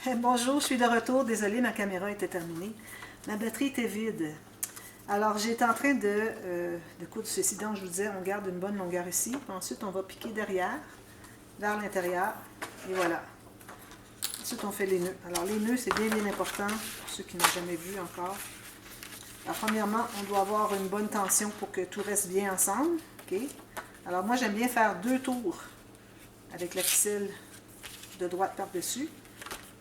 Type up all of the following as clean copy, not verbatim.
Bonjour, je suis de retour. Désolée, ma caméra était terminée. Ma batterie était vide. Alors, j'étais en train de coudre ceci. Donc, je vous disais, on garde une bonne longueur ici. Puis ensuite, on va piquer derrière, vers l'intérieur. Et voilà. Ensuite, on fait les nœuds. Alors, les nœuds, c'est bien, bien important pour ceux qui n'ont jamais vu encore. Alors, premièrement, on doit avoir une bonne tension pour que tout reste bien ensemble. OK? Alors, moi, j'aime bien faire 2 tours avec la ficelle de droite par-dessus.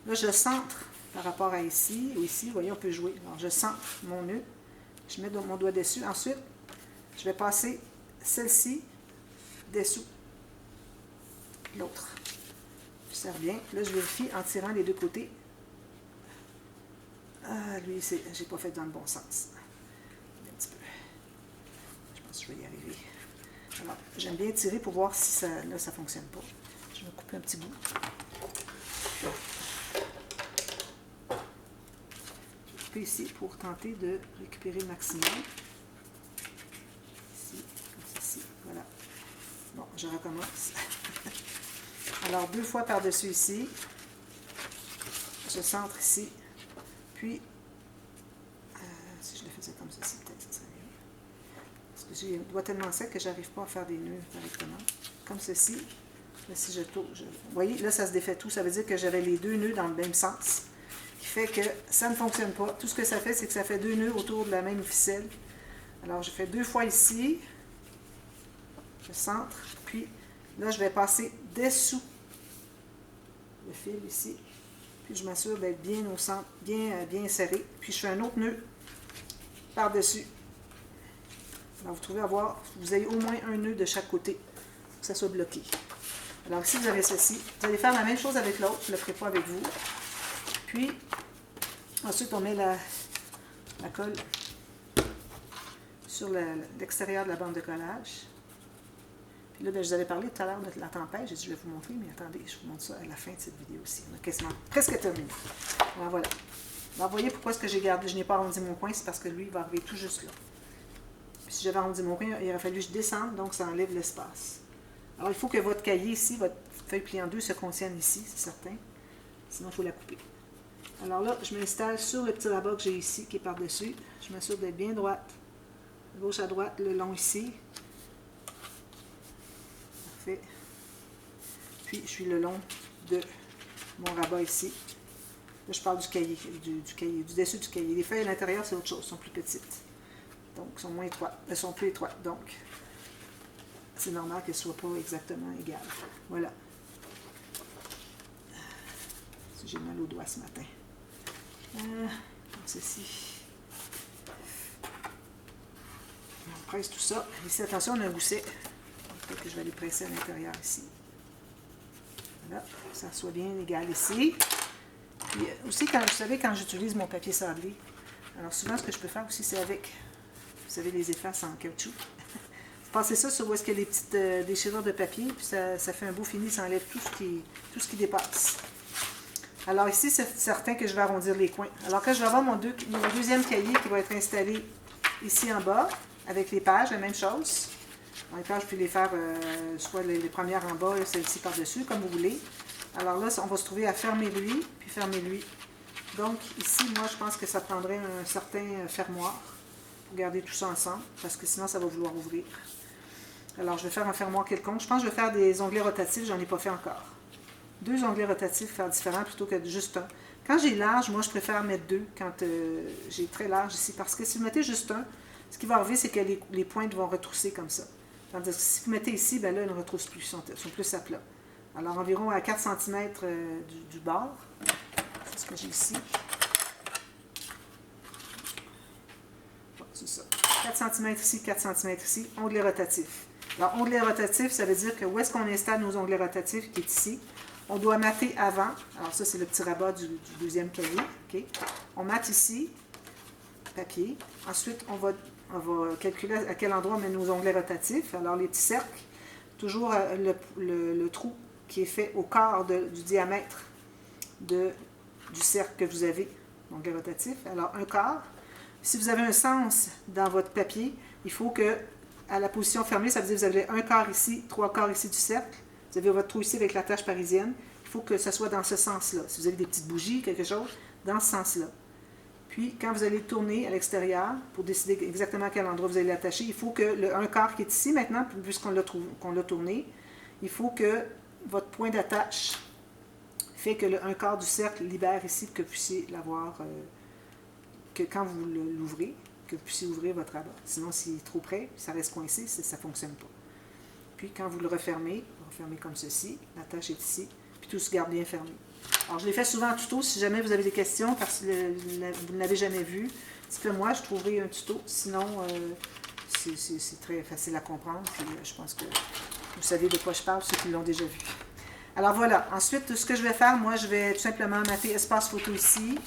Là, je centre par rapport à ici ou ici. Vous voyez, on peut jouer. Alors, je centre mon nœud. Je mets mon doigt dessus. Ensuite, je vais passer celle-ci dessous l'autre. Je serre bien. Là, je vérifie en tirant les deux côtés. Ah, lui, j'ai pas fait dans le bon sens. Un petit peu. Je pense que je vais y arriver. Alors, j'aime bien tirer pour voir si ça ne fonctionne pas. Je vais couper un petit bout. Ici pour tenter de récupérer le maximum. Ici, comme ceci, voilà. Bon, je recommence. Alors, 2 fois par-dessus ici. Je centre ici. Puis, si je le faisais comme ceci, peut-être ça serait mieux. Parce que j'ai le doigt tellement sec que j'arrive pas à faire des nœuds correctement. Comme ceci. Là, si je tourne, vous voyez, là, ça se défait tout. Ça veut dire que j'avais les 2 nœuds dans le même sens. Qui fait que ça ne fonctionne pas. Tout ce que ça fait, c'est que ça fait 2 nœuds autour de la même ficelle. Alors, je fais 2 fois ici. Je centre. Puis, là, je vais passer dessous le fil ici. Puis, je m'assure d'être bien au centre, bien serré. Puis, je fais un autre nœud par-dessus. Alors, vous trouvez vous avez au moins un nœud de chaque côté pour que ça soit bloqué. Alors, ici, vous avez ceci. Vous allez faire la même chose avec l'autre. Je ne le ferai pas avec vous. Puis, ensuite, on met la colle sur l'extérieur de la bande de collage. Puis là, je vous avais parlé tout à l'heure de la tempête. J'ai dit, je vais vous montrer, mais attendez, je vous montre ça à la fin de cette vidéo aussi. On a quasiment presque terminé. Alors, voilà. Alors, vous voyez pourquoi est-ce que je n'ai pas arrondi mon coin, c'est parce que lui, il va arriver tout juste là. Puis, si j'avais arrondi mon coin, il aurait fallu que je descende, donc ça enlève l'espace. Alors, il faut que votre cahier ici, votre feuille pliée en deux, se contienne ici, c'est certain. Sinon, il faut la couper. Alors là, je m'installe sur le petit rabat que j'ai ici, qui est par-dessus. Je m'assure d'être bien droite. De gauche à droite, le long ici. Parfait. Puis, je suis le long de mon rabat ici. Là, je parle du cahier, du dessus du cahier. Les feuilles à l'intérieur, c'est autre chose, sont plus petites. Donc, sont moins étroites. Elles sont plus étroites. Donc, c'est normal qu'elles ne soient pas exactement égales. Voilà. J'ai mal au doigt ce matin. Comme ceci. On presse tout ça. Ici, attention, on a un gousset. Peut-être que je vais aller presser à l'intérieur ici. Voilà, ça soit bien égal ici. Puis aussi, vous savez, quand j'utilise mon papier sablé, alors souvent, ce que je peux faire aussi, c'est avec, vous savez, les effaces en caoutchouc. Vous passez ça sur où est-ce qu'il y a les petites déchirures de papier, puis ça fait un beau fini, ça enlève tout ce qui dépasse. Alors ici, c'est certain que je vais arrondir les coins. Alors quand je vais avoir mon deuxième cahier qui va être installé ici en bas, avec les pages, la même chose. Dans les pages, je peux les faire soit les premières en bas et celle-ci par-dessus, comme vous voulez. Alors là, on va se trouver à fermer lui, puis fermer lui. Donc ici, moi, je pense que ça prendrait un certain fermoir pour garder tout ça ensemble, parce que sinon, ça va vouloir ouvrir. Alors, je vais faire un fermoir quelconque. Je pense que je vais faire des onglets rotatifs, j'en ai pas fait encore. 2 onglets rotatifs, faire différents plutôt que juste un. Quand j'ai large, moi, je préfère mettre 2 quand j'ai très large ici. Parce que si vous mettez juste un, ce qui va arriver, c'est que les pointes vont retrousser comme ça. Tandis que si vous mettez ici, ben là, elles ne retroussent plus, sont plus à plat. Alors, environ à 4 cm du bord. C'est ce que j'ai ici. Bon, c'est ça. 4 cm ici, 4 cm ici. Onglet rotatif. Alors, onglet rotatif, ça veut dire que où est-ce qu'on installe nos onglets rotatifs, qui est ici. On doit mater avant. Alors ça, c'est le petit rabat du deuxième cahier. Okay. On mate ici, papier. Ensuite, on va calculer à quel endroit on met nos onglets rotatifs. Alors les petits cercles, toujours le trou qui est fait au quart du diamètre du cercle que vous avez, l'onglet rotatif. Alors un quart. Si vous avez un sens dans votre papier, il faut que, à la position fermée, ça veut dire que vous avez un quart ici, 3 quarts ici du cercle. Vous avez votre trou ici avec la tâche parisienne. Il faut que ça soit dans ce sens-là. Si vous avez des petites bougies, quelque chose, dans ce sens-là. Puis, quand vous allez le tourner à l'extérieur, pour décider exactement à quel endroit vous allez l'attacher, il faut que le 1/4 qui est ici maintenant, puisqu'on l'a tourné, il faut que votre point d'attache fait que le 1/4 du cercle libère ici, que vous puissiez l'avoir, que quand vous l'ouvrez, que vous puissiez ouvrir votre rabat. Sinon, s'il est trop près, ça reste coincé, ça ne fonctionne pas. Puis, quand vous le refermez comme ceci, l'attache est ici, puis tout se garde bien fermé. Alors, je l'ai fait souvent en tuto. Si jamais vous avez des questions, parce que vous ne l'avez jamais vu, dites-le-moi, je trouverai un tuto. Sinon, c'est très facile à comprendre. Puis, je pense que vous savez de quoi je parle, ceux qui l'ont déjà vu. Alors, voilà. Ensuite, ce que je vais faire, moi, je vais tout simplement mettre espace photo ici.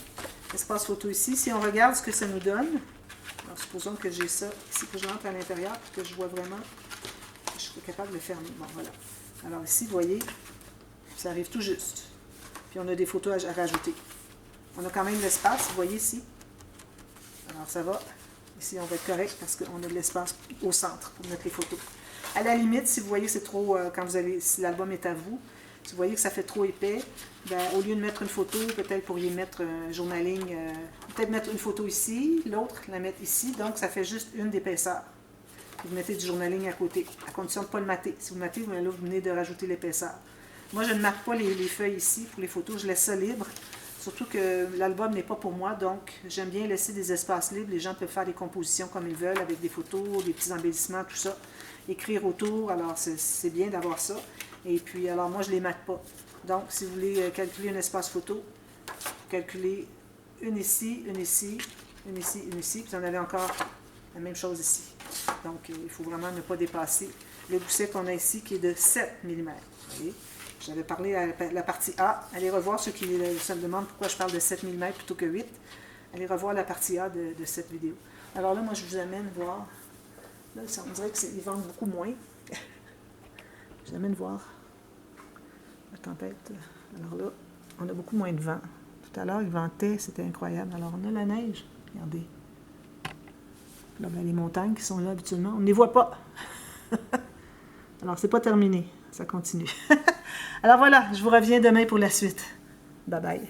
Espace photo ici. Si on regarde ce que ça nous donne, alors, supposons que j'ai ça ici, que je rentre à l'intérieur, que je vois vraiment, je suis capable de le fermer. Bon, voilà. Alors, ici, vous voyez, ça arrive tout juste. Puis on a des photos à rajouter. On a quand même l'espace, vous voyez ici. Alors ça va. Ici, on va être correct parce qu'on a de l'espace au centre pour mettre les photos. À la limite, si vous voyez que c'est trop, si l'album est à vous, si vous voyez que ça fait trop épais, ben, au lieu de mettre une photo, peut-être pourriez mettre un journaling, peut-être mettre une photo ici, l'autre la mettre ici, donc ça fait juste une d'épaisseur. Vous mettez du journaling à côté, à condition de ne pas le mater. Si vous matez, là, vous venez de rajouter l'épaisseur. Moi, je ne marque pas les feuilles ici pour les photos, je laisse ça libre. Surtout que l'album n'est pas pour moi, donc j'aime bien laisser des espaces libres. Les gens peuvent faire des compositions comme ils veulent, avec des photos, des petits embellissements, tout ça. Écrire autour, alors c'est bien d'avoir ça. Et puis, alors moi, je ne les mate pas. Donc, si vous voulez calculer un espace photo, calculez une ici, une ici, une ici, une ici, puis vous en avez encore la même chose ici. Donc, il faut vraiment ne pas dépasser le gousset qu'on a ici, qui est de 7 mm. Vous voyez? J'avais parlé à la partie A. Allez revoir ceux qui se demandent pourquoi je parle de 7 mm plutôt que 8. Allez revoir la partie A de cette vidéo. Alors là, moi, je vous amène voir. Là, on dirait qu'ils vendent beaucoup moins. Je vous amène voir la tempête. Alors là, on a beaucoup moins de vent. Tout à l'heure, il ventait, c'était incroyable. Alors, on a la neige. Regardez. Là, ben, les montagnes qui sont là habituellement, on ne les voit pas. Alors, c'est pas terminé. Ça continue. Alors voilà, je vous reviens demain pour la suite. Bye bye.